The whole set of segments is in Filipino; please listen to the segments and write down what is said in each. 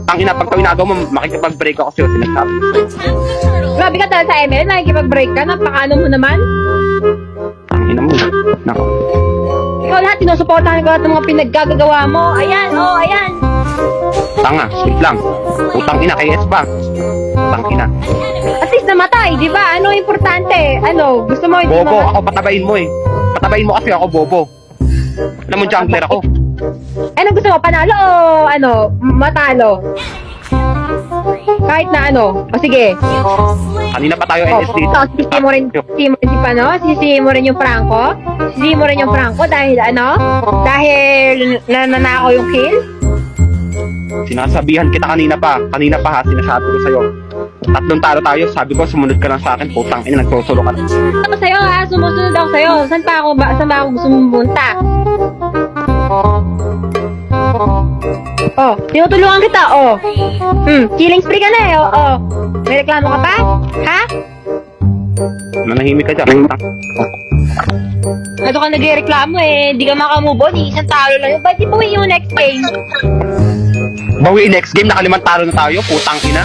Tangina, pag ginagawa mo, makikipag-break ako sa'yo, sinasabi. Grabe ka talaga sa ML, nakikipag-break ka, napakaano mo naman. Tangina mo. Nako. Ikaw lahat, sinusuportahan ko lahat ng mga pinaggagawa mo. Ayan, oh, ayan. Tanga, sweet lang. Putang ina, kay S pa. Tangina. At least namatay, di ba? Ano importante? Ano, gusto mo hindi Bobo, mamatay? ako patabayin mo eh. Patabayin mo kasi ako bobo. Alam mo, jungler ako. Ano gusto mo, panalo o ano, matalo? Kahit na ano. O sige. Kanina pa tayo Oh, NSD. sisihin mo rin, sisihin mo rin si Pano? Sisihin mo rin yung Franco? Sisihin mo rin yung Franco dahil ano? Dahil nananakaw yung kill? Sinasabihan kita kanina pa ha, sinasabi ko sa'yo. 3 talo tayo, sabi ko sumunod ka lang sa akin, putang ina, nagsusulo ka na. Ako sa'yo ha, sumusunod ako sa'yo. Saan ba ako gusto mong pumunta? Oh, tinutulungan kita, oh. Killing spree ka na eh, oh. May reklamo ka pa? Ha? Manahimik ka dyan. Ito ka nagreklamo eh, hindi ka makamove on, isang talo lang yun. Ba't di buwi yung next game? Bawi next game, naka 5 talo na tayo, putang ina.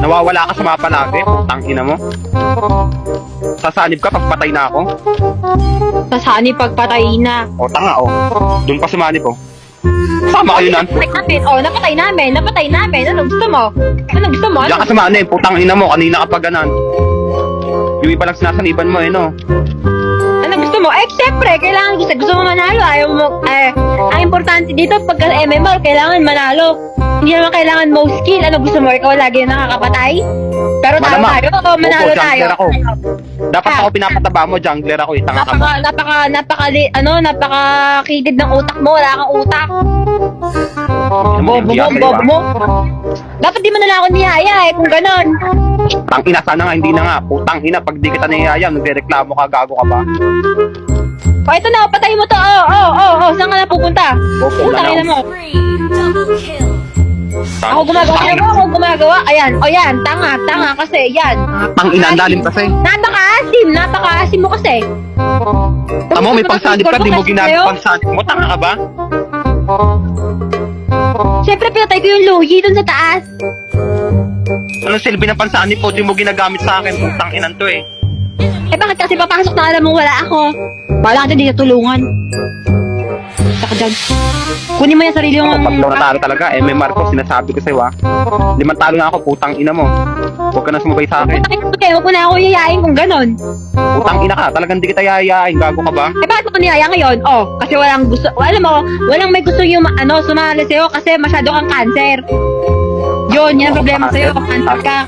Nawawala ka sa mga palagi, putang ina mo. Sasanib ka pag patay na ako. Sasani pagpatay na. O tanga o, dun pa sumanib o. Sama kayo nan. Napatay namin. Ano gusto mo? Diyan ka sumanib, putang ina mo, kanina ka pa ganan. Yung iba lang sinasaniban mo eh no. Ano gusto mo? Siyempre, kailangan gusto mo manalo. Ayaw mo, ang importante dito, pagka MMR, kailangan manalo. Hindi naman kailangan most skill. Ano gusto mo? Ikaw lagi yung nakakapatay? Pero tayo Malamang. tayo, o manalo Opo, tayo. jungler ako. Dapat ako pinapataba mo, jungler ako eh, tanga ka mo. Napakakitid ng utak mo. Wala kang utak. Bobo mo. Dapat di mo na lang ako niyaya eh, kung ganon. Tang ina, sana nga, hindi na nga. Putang ina, pag di kita niyayam, nagre-reklamo ka, gago ka ba? O, ito na, patay mo to. Saan ka na pupunta? Opo, Utang ina mo. Ako gumagawa. Ayan, tanga kasi, yan. Tang ina, ang lalim kasi. Napaka-asim mo kasi. Tamo, may pangsanib ka, di mo ginagawa pangsanib mo, tanga ka ba? Siyempre, pinatay ko yung Luigi dun sa taas. Anong silbi ng pansanib po, di mo ginagamit sa akin, putang inan to eh. Bakit kasi papasok na alam mo wala ako? Bala ka dyan, di natulungan. Saka dyan. Kunin mo yung sarili Ako, mong... 3 na talo talaga, MMR ko, sinasabi ko sa'yo ha. 5 talo na ako, putang ina mo. Huwag ka na sumabay sa akin. Huwag mo na ako yayain kung ganon. Putang ina ka, talagang di kita yayain, gago ka ba? Bakit mo ko niyaya ngayon? Kasi walang gusto... Alam mo, walang may gusto yung sumali sa'yo kasi masyado kang cancer. Yun, yan ang problema sa'yo.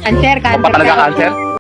Cancer ka. Ako pa talaga cancer?